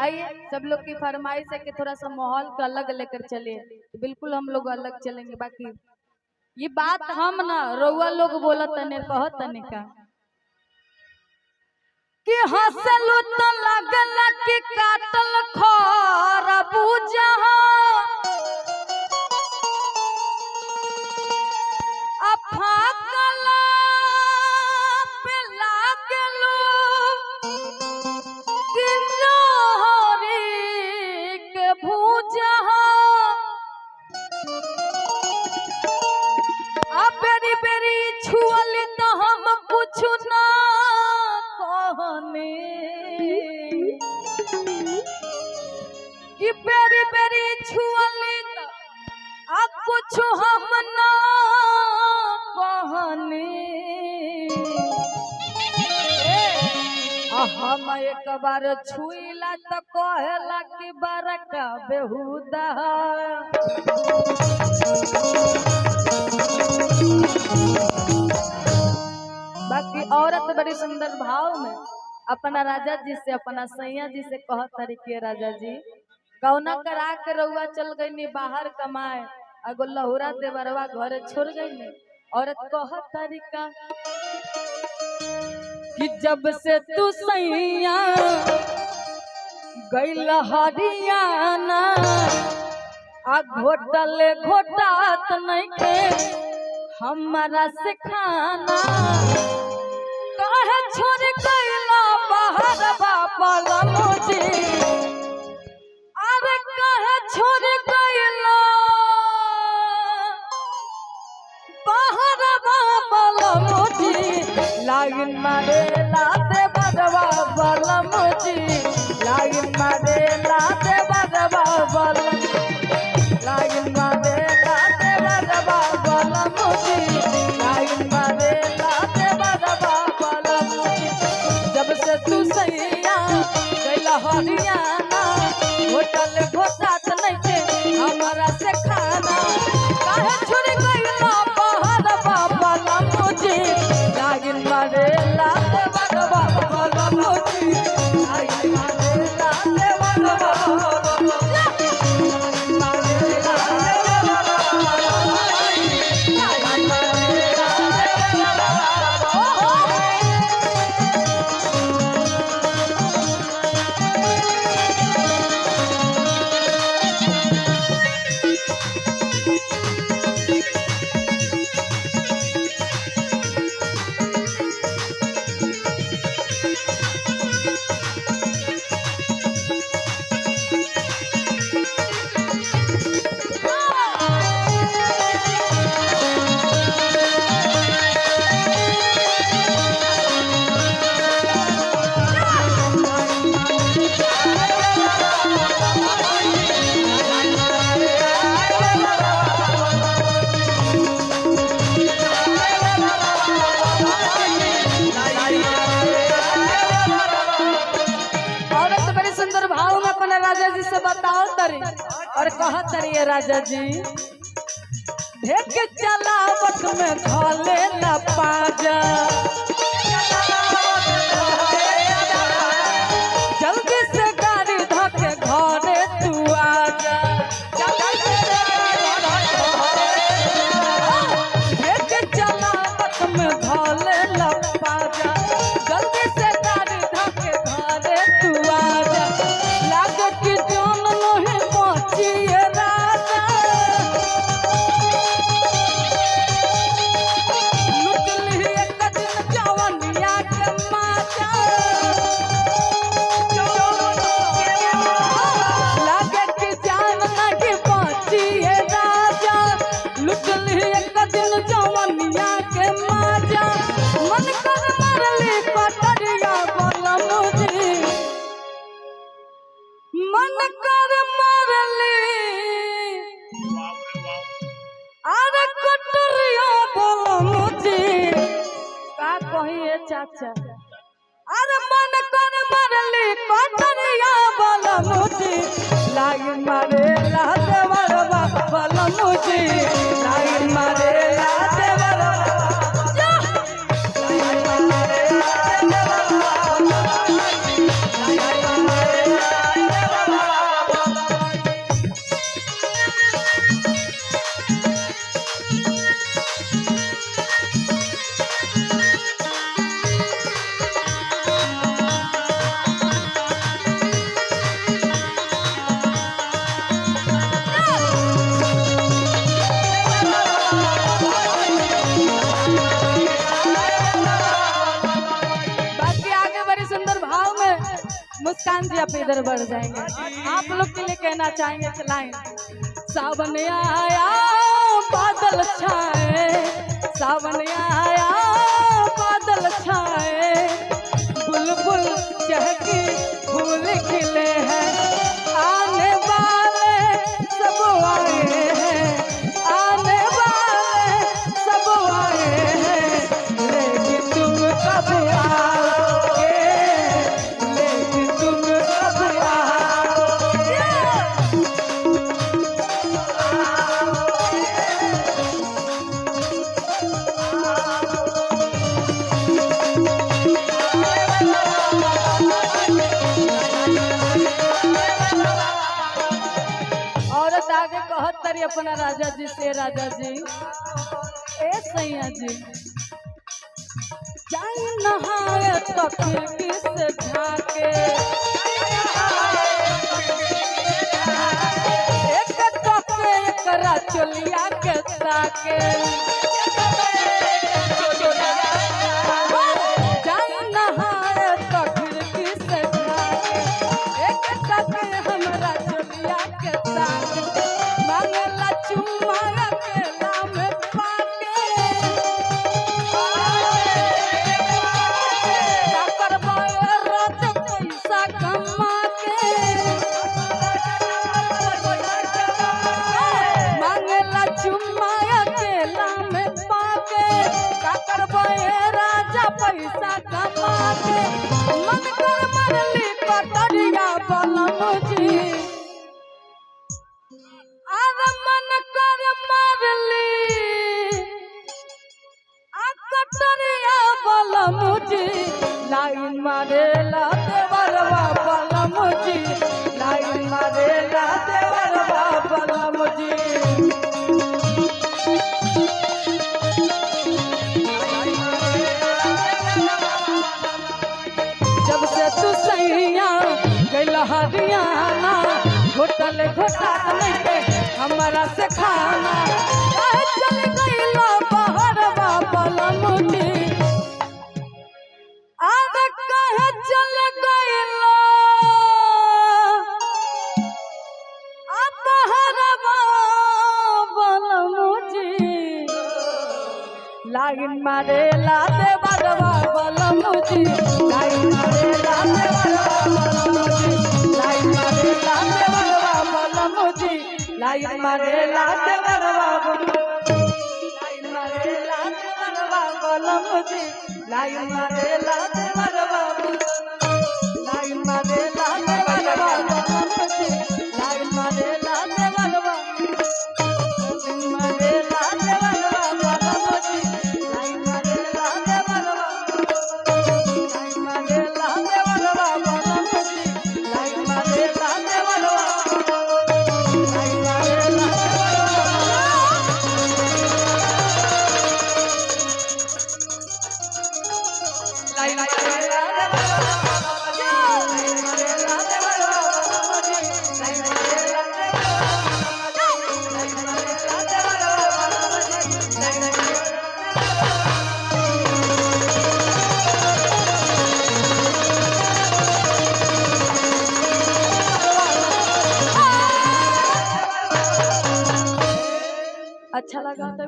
आइए सब लोग की फरमाइश है कि थोड़ा सा माहौल को अलग लेकर चले, तो बिल्कुल हम लोग अलग चलेंगे। बाकी ये बात हम ना रउआ लोग बोला तने कह तने का कि हंसलू तो लगल कि काटल खरबूजा अफाकल पे लागलू कि नहरी के भूजा बेरी बेरी छुअली तो हम कुछ ना कहने कि बेरी बेरी छुअली तो अब कुछ हम ना कहने। हम एक बार छुईला तो कहला कि बरका बेहुदा बाकी औरत बड़ी सुंदर भाव में अपना राजा जी से अपना सैया जी से कह तरीके राजा जी कौना करा के रउआ चल गई बाहर कमाए अगो लहुरा देवरवा घरे छोड़ गई। औरत कह तरीका कि जब से तू सैया गइल हरियाणा आ घोटल घोटात नहीं के हमारा से खाना कहे छोड़ गइला बाहर बापा मुझे अरे कहे छोड़ गइला बाहर बापा मुझे लागिन मारे लाते बदवा बल मुझे लागिन मारे लाते बदवा बल लागिन मारे लाते बदवा बल मुझे लागिन मारे लाते बदवा बल मुझे। जब से तू सैया गइला हरियाणा होटल घोटात नहीं के हमारा से खाना काहे छोड़ गइला बाहर बाबा मुझे लागिन मारे लाते बदवा बल मुझे लागिन मारे लाते बदवा राजा जी से बताओ तरी और कहा तरी राजा जी ढेक चलावत में धोले न पाजा जल्दी से गाड़ी धोके घरे तू आजा ढेक चलावत में धोले न पाजा जल्दी से गाड़ी धोके घरे तू आजा लुटली एक दिन मुस्कान जी आप इधर बढ़ जाएंगे। आप लोग के लिए कहना चाहेंगे, चलाएं। सावन आया बादल छाए, सावन आया बादल छाए, बुलबुल चहकी फूल खिले हैं, आने वाले सब आए हैं, आने वाले सब आए हैं, लेकिन तुम कब आओगे, लेकिन तुम कब आओगे। औरत आगे कहत तरी अपना राजा जी से, राजा जी ए सैया जी जाई नहाए तो खिड़की से झाके, एक टके एकरा चोलिया के ताके, जाई नहाए तो खिड़की से झाके, एक टके हमरा चोलिया के ताके, मांगला चुम्मा अकेला में पाके, काकर बाए रात पैसा कमा के, मांगला चुम्मा अकेला में पाके, काकर बाए राजा पैसा कमा के, मन कर मरली कटरिया बलम जी, अरे मन कर मरली आ कटरिया बलम जी, लाइन मारेला देवरवा बलम जी, लाइन मारेला देवरवा बलम जी। जब से तू सैया गइल हरियाणा, होटल घोटात नहीं के हमारा से खाना, काहे चल गइल बहरवा बलम जी, आगे काहे चल गइल आ बहरवा बलम जी, लाइन मारेला देवरवा बलम जी, लाइन मारेला देवरवा बलम जी, लाइन मारेला देवरवा बलम जी, लाइन मारेला देवरवा लाइन मारेला देवरवा बलम जी, लाइन मारेला देवरवा, लाइन मारेला देवरवा बलम जी, लाइन मारेला देवरवा, लाइन मारेला देवरवा बलम जी, लाइन मारेला देवरवा, लाइन मारेला देवरवा बलम जी, लाइन मारेला देवरवा, लाइन मारेला अच्छा लगा तो